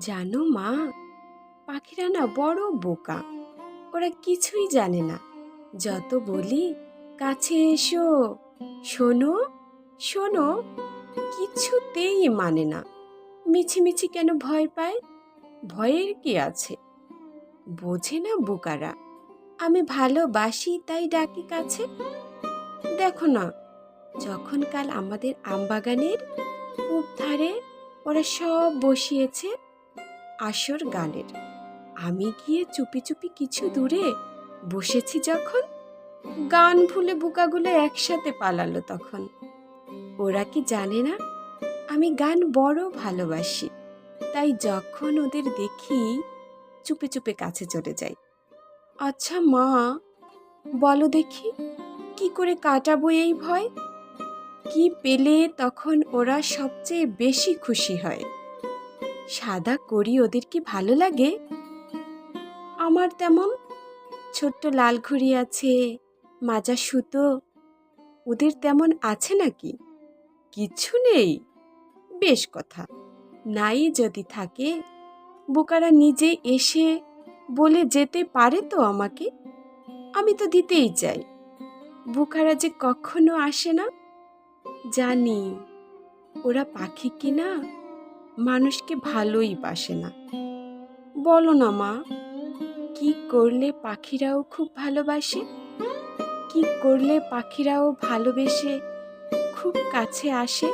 জানো মা, পাখিরা না বড় বোকা। ওরা কিছুই জানে না। যত বলি কাছে এসো, শোনো শোনো, কিছুতেই মানে না। মিছিমিছি কেন ভয় পায়? ভয়ের কি আছে? বোঝে না বোকারা। আমি ভালোবাসি তাই ডাকি কাছে। দেখো না, যখন কাল আমাদের আমবাগানের পূব ধারে ওরা সব বসিয়েছে আসর গানের, আমি গিয়ে চুপি চুপি কিছু দূরে বসেছি যখন, গান ভুলে বোকাগুলো একসাথে পালালো তখন। ওরা কি জানে না আমি গান বড় ভালোবাসি, তাই যখন ওদের দেখি চুপে চুপে কাছে চলে যাই। আচ্ছা মা, বলো দেখি, কি করে কাটাবো এই ভয়? কি পেলে তখন ওরা সবচেয়ে বেশি খুশি হয়? সাদা করি ওদের কি ভালো লাগে? আমার তেমন ছোট্ট লাল ঘুড়ি আছে, মাজা সুতো, ওদের তেমন আছে নাকি? কিছু নেই? বেশ কথা, নাই যদি থাকে, বোকারা নিজে এসে বলে যেতে পারে তো আমাকে। আমি তো দিতেই চাই। বোকারা যে কখনো আসে না। জানি ওরা পাখি কিনা মানুষকে ভালোই বাসে না। বলো না মা, কি করলে পাখিরাও খুব ভালোবাসে? কি করলে পাখিরাও ভালোবেসে খুব কাছে আসে?